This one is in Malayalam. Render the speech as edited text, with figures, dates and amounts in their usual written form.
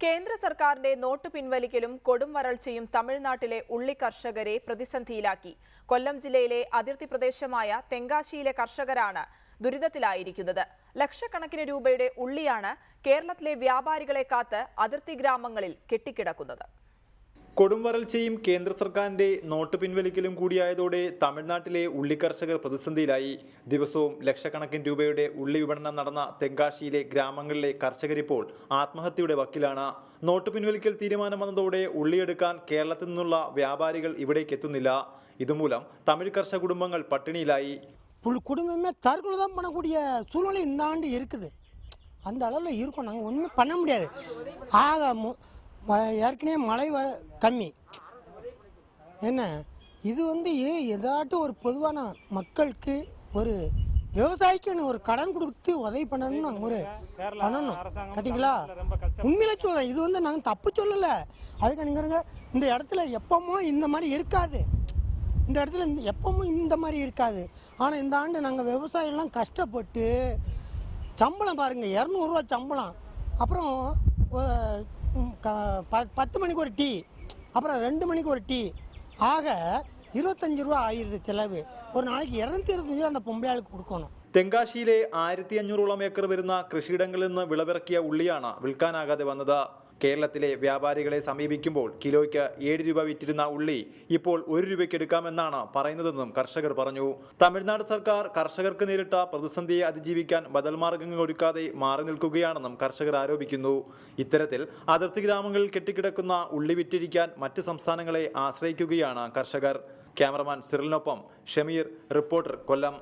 കേന്ദ്ര സർക്കാരിന്റെ നോട്ട് പിൻവലിക്കലും കൊടും വരൾച്ചയും തമിഴ്നാട്ടിലെ ഉള്ളി കർഷകരെ പ്രതിസന്ധിയിലാക്കി. കൊല്ലം ജില്ലയിലെ അതിർത്തി പ്രദേശമായ തെങ്കാശിയിലെ കർഷകരാണ് ദുരിതത്തിലായിരിക്കുന്നത്. ലക്ഷക്കണക്കിന് രൂപയുടെ ഉള്ളിയാണ് കേരളത്തിലെ വ്യാപാരികളെ കാത്ത് അതിർത്തി ഗ്രാമങ്ങളിൽ കെട്ടിക്കിടക്കുന്നത്. കൊടും വരൾച്ചയും കേന്ദ്ര സർക്കാരിന്റെ നോട്ട് പിൻവലിക്കലും കൂടിയായതോടെ തമിഴ്നാട്ടിലെ ഉള്ളി കർഷകർ പ്രതിസന്ധിയിലായി. ദിവസവും ലക്ഷക്കണക്കിന് രൂപയുടെ ഉള്ളി വിപണനം നടന്ന തെങ്കാശിയിലെ ഗ്രാമങ്ങളിലെ കർഷകരിപ്പോൾ ആത്മഹത്യയുടെ വക്കിലാണ്. നോട്ട് പിൻവലിക്കൽ തീരുമാനം വന്നതോടെ ഉള്ളിയെടുക്കാൻ കേരളത്തിൽ നിന്നുള്ള വ്യാപാരികൾ ഇവിടേക്ക് എത്തുന്നില്ല. ഇതുമൂലം തമിഴ് കർഷക കുടുംബങ്ങൾ പട്ടിണിയിലായി. குடும்பமே தற்கொலை தான் பண்ணக்கூடிய சூழ்நிலை இந்த ஆண்டு இருக்குது. அந்த அளவில் இருக்கும். நாங்கள் ஒன்றுமே பண்ண முடியாது. ஏற்கனவே மழை கம்மி என்ன இது ஏதாட்டும் ஒரு பொதுவான மக்களுக்கு ஒரு விவசாயிக்கு ஒரு கடன் கொடுத்து உதவி பண்ணணும்னு நாங்கள் ஒரு பண்ணணும். கட்டிங்களா? உண்மையில சொல்ல இது நாங்கள் தப்பு சொல்லலை. அதுக்கு நீங்கள் இந்த இடத்துல எப்பவும் இந்த மாதிரி இருக்காது. இந்த இடத்துல எப்பவும் இந்த மாதிரி இருக்காது. ஆனால் இந்த ஆண்டு நாங்கள் விவசாயிகள்லாம் கஷ்டப்பட்டு சம்பளம் பாருங்கள், 200 ரூபா சம்பளம், அப்புறம் 10 மணிக்கு ஒரு டீ, அப்புறம் 2 மணிக்கு ஒரு டீ, ஆக 25 ரூபா ஆயிடுது செலவு. ஒரு நாளைக்கு 225 ரூபா அந்த பொம்பளையாளுக்கு കൊടുക്കണം. തെങ്കാശിയിലെ 1500ഓളം ഏക്കർ വരുന്ന കൃഷിയിടങ്ങളിൽ നിന്ന് വിളവിറക്കിയ ഉള്ളിയാണ് വിൽക്കാനാകാതെ വന്നത്. കേരളത്തിലെ വ്യാപാരികളെ സമീപിക്കുമ്പോൾ കിലോയ്ക്ക് 7 രൂപ വിറ്റിരുന്ന ഉള്ളി ഇപ്പോൾ 1 രൂപയ്ക്ക് എടുക്കാമെന്നാണ് പറയുന്നതെന്നും കർഷകർ പറഞ്ഞു. തമിഴ്നാട് സർക്കാർ കർഷകർക്ക് നേരിട്ട പ്രതിസന്ധിയെ അതിജീവിക്കാൻ ബദൽ മാർഗങ്ങൾ ഒരുക്കാതെ മാറി നിൽക്കുകയാണെന്നും കർഷകർ ആരോപിക്കുന്നു. ഇത്തരത്തിൽ അതിർത്തി ഗ്രാമങ്ങളിൽ കെട്ടിക്കിടക്കുന്ന ഉള്ളി വിറ്റിരിക്കാൻ മറ്റ് സംസ്ഥാനങ്ങളെ ആശ്രയിക്കുകയാണ് കർഷകർ. ക്യാമറമാൻ സിറിലിനൊപ്പം ഷമീർ, റിപ്പോർട്ടർ, കൊല്ലം.